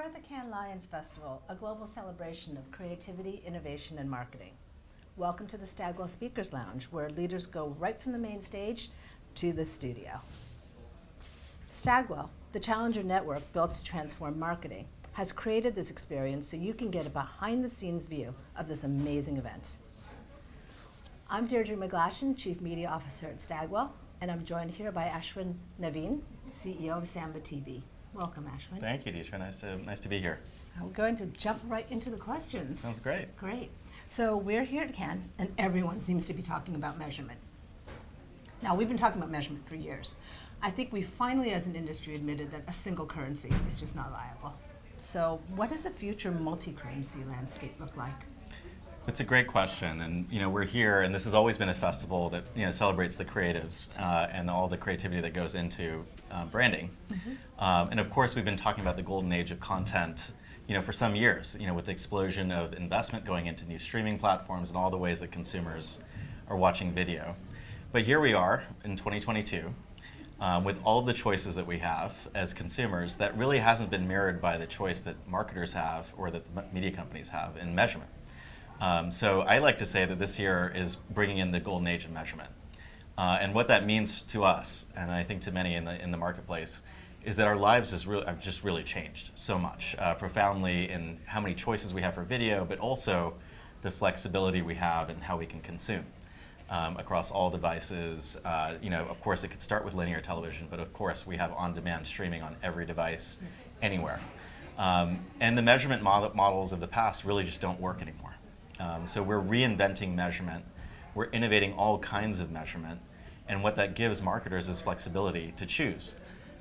We're at the Cannes Lions Festival, a global celebration of creativity, innovation, and marketing. Welcome to the Stagwell Speakers Lounge, where leaders go right from the main stage to the studio. Stagwell, the challenger network built to transform marketing, has created this experience so you can get a behind-the-scenes view of this amazing event. I'm Deirdre McGlashan, Chief Media Officer at Stagwell, and I'm joined here by Ashwin Navin, CEO of Samba TV. Welcome, Ashwin. Thank you, Deirdre. Nice to be here. We're going to jump right into the questions. Sounds great. Great. So we're here at Cannes, and everyone seems to be talking about measurement. Now, we've been talking about measurement for years. I think we finally, as an industry, admitted that a single currency is just not viable. So what does a future multi-currency landscape look like? It's a great question, and we're here, and this has always been a festival that celebrates the creatives and all the creativity that goes into branding. Mm-hmm. And of course, we've been talking about the golden age of content, for some years. With the explosion of investment going into new streaming platforms and all the ways that consumers are watching video. But here we are in 2022. With all the choices that we have as consumers, that really hasn't been mirrored by the choice that marketers have or that the media companies have in measurement. So I like to say that this year is bringing in the golden age of measurement. And what that means to us, and I think to many in the marketplace, is that our lives have just really changed so much, profoundly in how many choices we have for video, but also the flexibility we have in how we can consume across all devices. Of course, it could start with linear television, but of course we have on-demand streaming on every device, anywhere. And the measurement models of the past really just don't work anymore. So we're reinventing measurement. We're innovating all kinds of measurement. And what that gives marketers is flexibility to choose.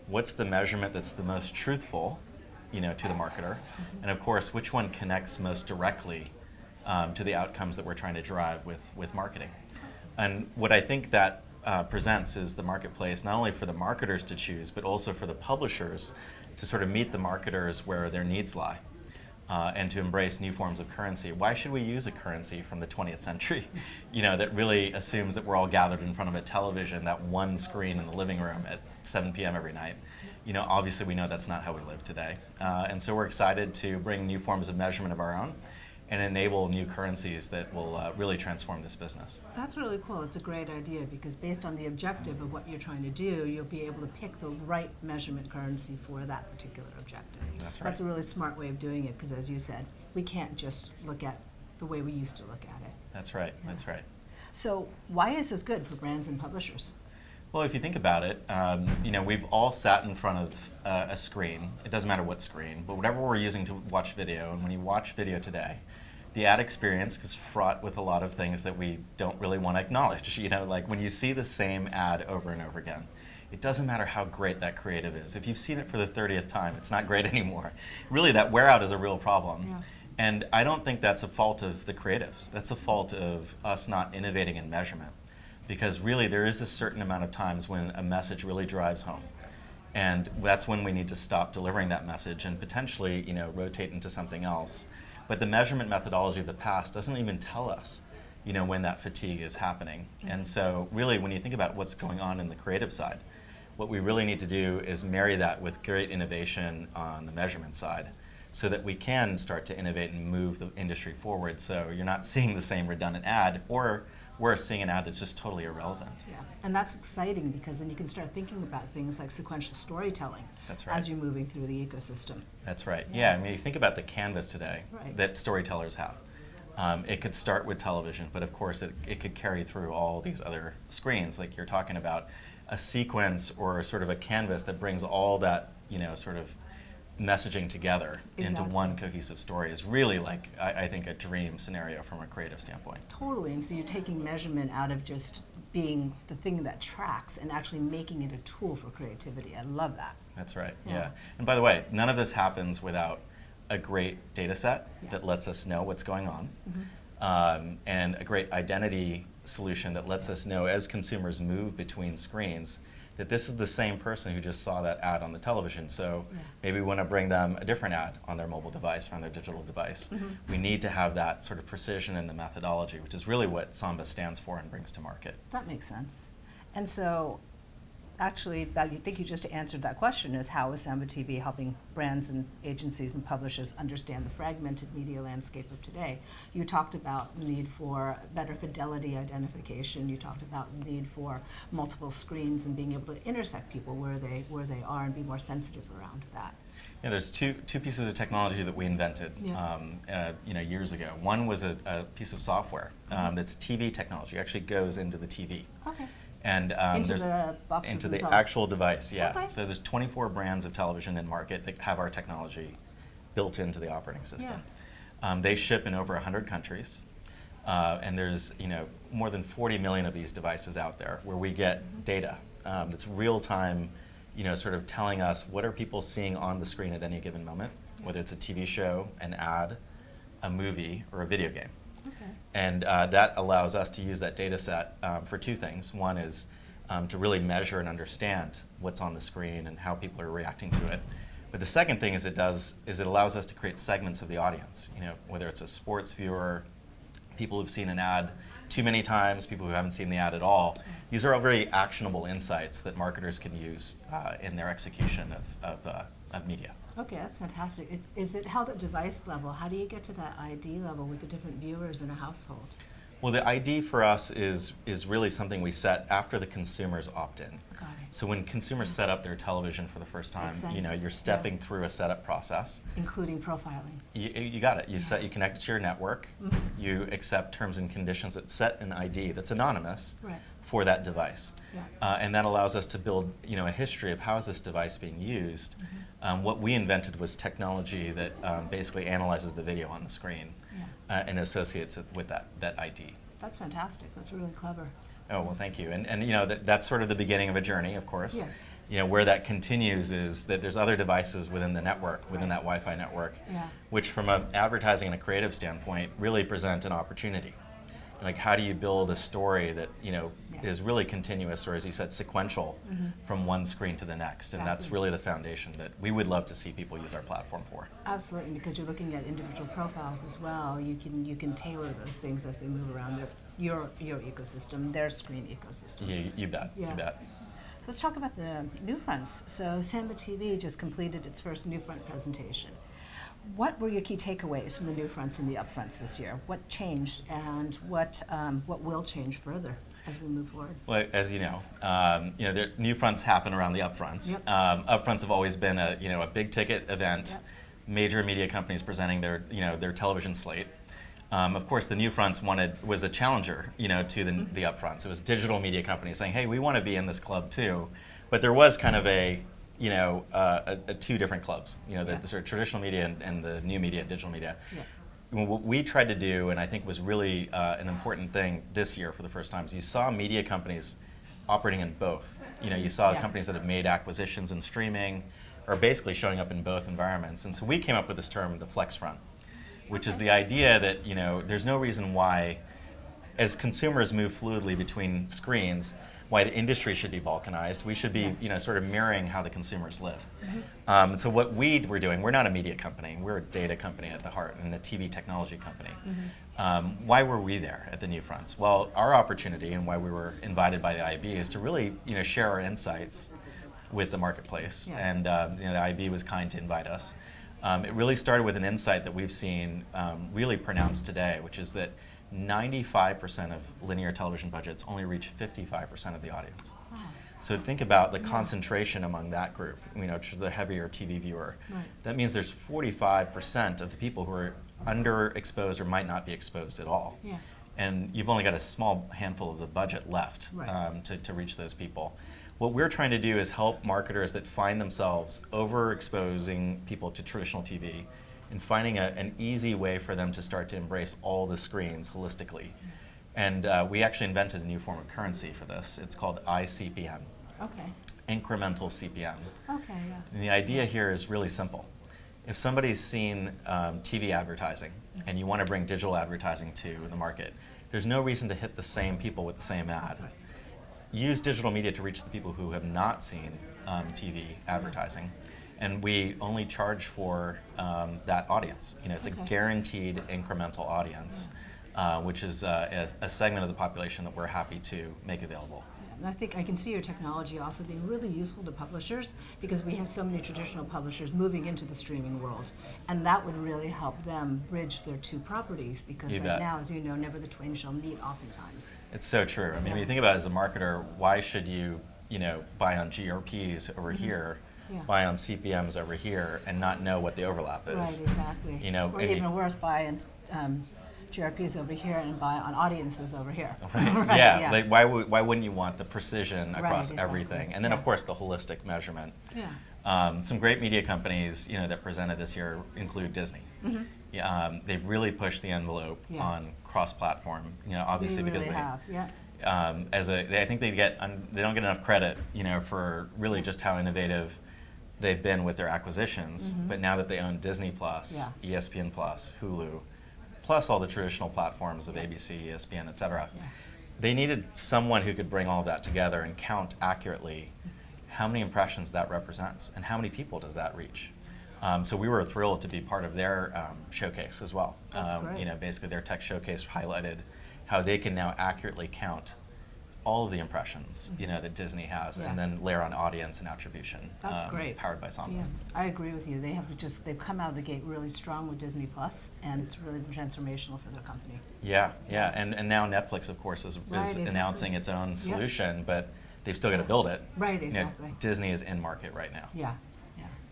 What's the measurement that's the most truthful, to the marketer? Mm-hmm. And of course, which one connects most directly to the outcomes that we're trying to drive with marketing? And what I think that presents is the marketplace, not only for the marketers to choose, but also for the publishers to sort of meet the marketers where their needs lie. And to embrace new forms of currency. Why should we use a currency from the 20th century, that really assumes that we're all gathered in front of a television, that one screen in the living room at 7 p.m. every night? Obviously we know that's not how we live today. And so we're excited to bring new forms of measurement of our own and enable new currencies that will really transform this business. That's really cool. It's a great idea because based on the objective of what you're trying to do, you'll be able to pick the right measurement currency for that particular objective. That's right. That's a really smart way of doing it because, as you said, we can't just look at the way we used to look at it. That's right. Yeah. That's right. So why is this good for brands and publishers? Well, if you think about it, we've all sat in front of a screen. It doesn't matter what screen, but whatever we're using to watch video, and when you watch video today, the ad experience is fraught with a lot of things that we don't really want to acknowledge. Like when you see the same ad over and over again, it doesn't matter how great that creative is. If you've seen it for the 30th time, it's not great anymore. Really, that wear out is a real problem. Yeah. And I don't think that's a fault of the creatives. That's a fault of us not innovating in measurement. Because really, there is a certain amount of times when a message really drives home. And that's when we need to stop delivering that message and potentially, rotate into something else. But the measurement methodology of the past doesn't even tell us, when that fatigue is happening. Mm-hmm. And so really, when you think about what's going on in the creative side, what we really need to do is marry that with great innovation on the measurement side so that we can start to innovate and move the industry forward so you're not seeing the same redundant ad or we're seeing an ad that's just totally irrelevant. Yeah, and that's exciting because then you can start thinking about things like sequential storytelling. That's right. As you're moving through the ecosystem. That's right. Yeah, I mean, you think about the canvas today right. that storytellers have. It could start with television, but of course it could carry through all these other screens, like you're talking about a sequence or sort of a canvas that brings all that, sort of messaging together into one cohesive story is really like, I think, a dream scenario from a creative standpoint. Totally, and so you're taking measurement out of just being the thing that tracks and actually making it a tool for creativity. I love that. That's right, yeah. And by the way, none of this happens without a great data set that lets us know what's going on, and a great identity solution that lets us know as consumers move between screens that this is the same person who just saw that ad on the television. So maybe we want to bring them a different ad on their mobile device or on their digital device. Mm-hmm. We need to have that sort of precision in the methodology, which is really what Samba stands for and brings to market. That makes sense. And so actually, I think you just answered that question, is how is Samba TV helping brands and agencies and publishers understand the fragmented media landscape of today? You talked about the need for better fidelity identification. You talked about the need for multiple screens and being able to intersect people where they are and be more sensitive around that. Yeah, there's two pieces of technology that we invented years ago. One was a piece of software that's TV technology. It actually goes into the TV. Okay. And into the boxes into themselves. the actual device, yeah. Okay. So there's 24 brands of television in market that have our technology built into the operating system. Yeah. They ship in over 100 countries, and there's more than 40 million of these devices out there where we get data that's real time, sort of telling us what are people seeing on the screen at any given moment, whether it's a TV show, an ad, a movie, or a video game. Okay. And that allows us to use that data set for two things. One is to really measure and understand what's on the screen and how people are reacting to it. But the second thing it allows us to create segments of the audience. Whether it's a sports viewer, people who've seen an ad too many times, people who haven't seen the ad at all. These are all very actionable insights that marketers can use in their execution of media. Okay, that's fantastic. Is it held at device level? How do you get to that ID level with the different viewers in a household? Well, the ID for us is really something we set after the consumers opt in. Got it. So when consumers set up their television for the first time, Makes sense. you're stepping through a setup process. Including profiling. You got it. You connect it to your network. Mm-hmm. You accept terms and conditions that set an ID that's anonymous Right. for that device. Yeah. And that allows us to build a history of how is this device being used. Mm-hmm. What we invented was technology that basically analyzes the video on the screen and associates it with that ID. That's fantastic. That's really clever. Oh, well, thank you. And that's sort of the beginning of a journey, of course. Yes. Where that continues is that there's other devices within the network, within that Wi-Fi network, which from an advertising and a creative standpoint really present an opportunity. Like, how do you build a story that is really continuous, or as you said, sequential from one screen to the next? And that's really the foundation that we would love to see people use our platform for. Absolutely, because you're looking at individual profiles as well. You can tailor those things as they move around your ecosystem, their screen ecosystem. You bet. Yeah. You bet. So let's talk about the new fronts. So Samba TV just completed its first new front presentation. What were your key takeaways from the new fronts and the upfronts this year? What changed, and what will change further as we move forward? Well, as you know, the new fronts happen around the upfronts. Yep. Upfronts have always been a big ticket event. Yep. Major media companies presenting their television slate. Of course, the new fronts was a challenger, to the upfronts. It was digital media companies saying, "Hey, we want to be in this club too," but there was kind of two different clubs. The sort of traditional media and the new media, digital media. Yeah. What we tried to do, and I think was really an important thing this year for the first time, is you saw media companies operating in both. You saw companies that have made acquisitions in streaming, are basically showing up in both environments. And so we came up with this term, the flex front, which is the idea that there's no reason why, as consumers move fluidly between screens, why the industry should be balkanized. We should be sort of mirroring how the consumers live. So what we were doing, we're not a media company, we're a data company at the heart and a TV technology company. Why were we there at the new fronts? Well, our opportunity and why we were invited by the IAB is to really share our insights with the marketplace. And the IAB was kind to invite us. It really started with an insight that we've seen really pronounced today, which is that 95% of linear television budgets only reach 55% of the audience. Wow. So think about the concentration among that group, which is the heavier TV viewer. Right. That means there's 45% of the people who are underexposed or might not be exposed at all. Yeah. And you've only got a small handful of the budget left to reach those people. What we're trying to do is help marketers that find themselves overexposing people to traditional TV and finding an easy way for them to start to embrace all the screens holistically. And we actually invented a new form of currency for this. It's called iCPM. Okay. Incremental CPM. Okay, yeah. And the idea here is really simple. If somebody's seen TV advertising and you want to bring digital advertising to the market, there's no reason to hit the same people with the same ad. Use digital media to reach the people who have not seen TV advertising. And we only charge for that audience. It's a guaranteed incremental audience, which is a segment of the population that we're happy to make available. and I think I can see your technology also being really useful to publishers because we have so many traditional publishers moving into the streaming world, and that would really help them bridge their two properties because You right bet. now, as you know, never the twain shall meet oftentimes. It's so true. I mean, when you think about it as a marketer, why should you, buy on GRPs over here, Yeah. buy on CPMs over here, and not know what the overlap is? Right, exactly. Or and even worse, buy on GRPs over here and buy on audiences over here. Right. Yeah. Like why wouldn't you want the precision across exactly. everything? And then of course the holistic measurement. Yeah. Some great media companies, that presented this year include Disney. They've really pushed the envelope on cross-platform. Obviously They because really they have. Yeah. I think they don't get enough credit, for really just how innovative they've been with their acquisitions. But now that they own Disney Plus, ESPN Plus, Hulu, plus all the traditional platforms of ABC, ESPN, et cetera, they needed someone who could bring all of that together and count accurately how many impressions that represents and how many people does that reach. So we were thrilled to be part of their showcase as well. That's great. Basically their tech showcase highlighted how they can now accurately count all of the impressions, that Disney has, and then layer on audience and attribution. That's great. Powered by Samba. Yeah, I agree with you. They've come out of the gate really strong with Disney Plus, and it's really been transformational for their company. Yeah, and now Netflix, of course, is Exactly. announcing its own solution, but they've still got to build it. Right, exactly. Disney is in market right now. Yeah,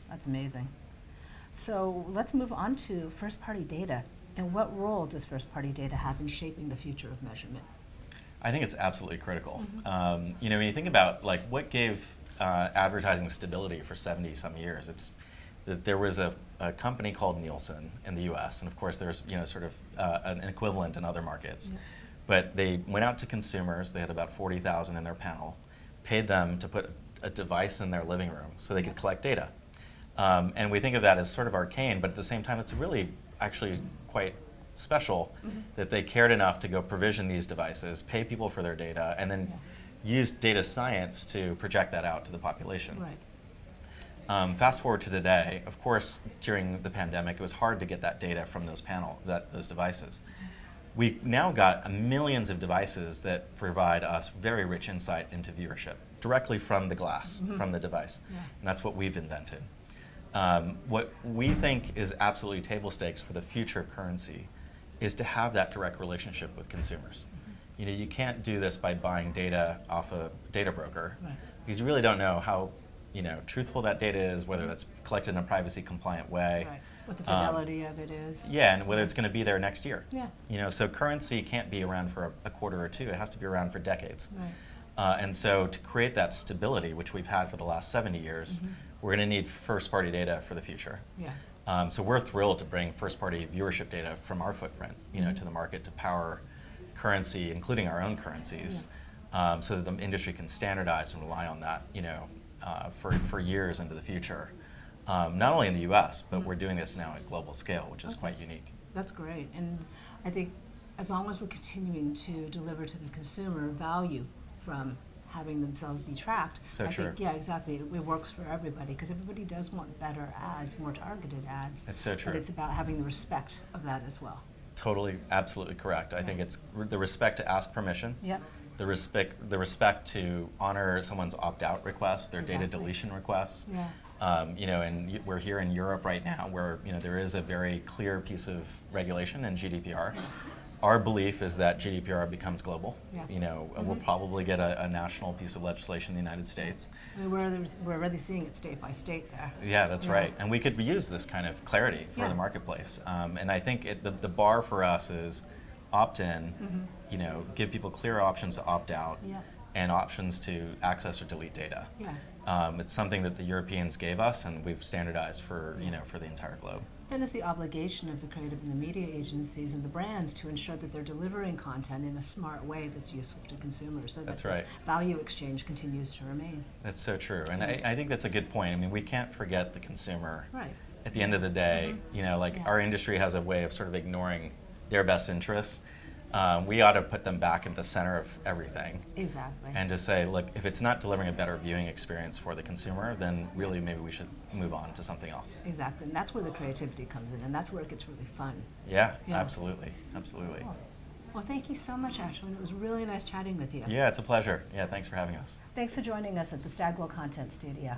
that's amazing. So let's move on to first-party data. And what role does first-party data have in shaping the future of measurement? I think it's absolutely critical. When you think about what gave advertising stability for 70 some years, it's that there was a company called Nielsen in the U.S. and of course there's sort of an equivalent in other markets. But they went out to consumers. They had about 40,000 in their panel, paid them to put a device in their living room so they could collect data. And we think of that as sort of arcane, but at the same time, it's really actually quite special that they cared enough to go provision these devices, pay people for their data, and then use data science to project that out to the population. Right. Fast forward to today, of course, during the pandemic, it was hard to get that data from those devices. We've now got millions of devices that provide us very rich insight into viewership directly from the glass, from the device. And that's what we've invented. What we think is absolutely table stakes for the future currency is to have that direct relationship with consumers. You can't do this by buying data off a data broker because you really don't know how truthful that data is, whether that's collected in a privacy compliant way. Right. What the fidelity of it is. Yeah, and whether it's going to be there next year. Yeah. So currency can't be around for a quarter or two. It has to be around for decades. Right. And so to create that stability, which we've had for the last 70 years, we're going to need first-party data for the future. Yeah. So we're thrilled to bring first-party viewership data from our footprint, to the market to power currency, including our own currencies, so that the industry can standardize and rely on that, for years into the future. Not only in the U.S., but we're doing this now at global scale, which is quite unique. That's great. And I think as long as we're continuing to deliver to the consumer value from having themselves be tracked, So I true. think, exactly, it works for everybody because everybody does want better ads, more targeted ads. It's so true. But it's about having the respect of that as well. Totally, absolutely correct. I think it's the respect to ask permission. Yep. The respect to honor someone's opt-out requests, their data Exactly. deletion requests. Yeah. And we're here in Europe right now where there is a very clear piece of regulation in GDPR. Our belief is that GDPR becomes global. Yeah. We'll probably get a national piece of legislation in the United States. I mean, we're already seeing it state by state there. Yeah, that's right. And we could use this kind of clarity for the marketplace. And I think the bar for us is opt-in, give people clear options to opt out, and options to access or delete data. Yeah. It's something that the Europeans gave us, and we've standardized for for the entire globe. Then it's the obligation of the creative and the media agencies and the brands to ensure that they're delivering content in a smart way that's useful to consumers so that That's this right. value exchange continues to remain. That's so true. And I think that's a good point. I mean, we can't forget the consumer. Right. At the end of the day, our industry has a way of sort of ignoring their best interests. We ought to put them back at the center of everything. Exactly. And just say, look, if it's not delivering a better viewing experience for the consumer, then really maybe we should move on to something else. Exactly. And that's where the creativity comes in, and that's where it gets really fun. Yeah, Yeah. absolutely. Absolutely. Cool. Well, thank you so much, Ashwin. It was really nice chatting with you. Yeah, it's a pleasure. Yeah, thanks for having us. Thanks for joining us at the Stagwell Content Studio.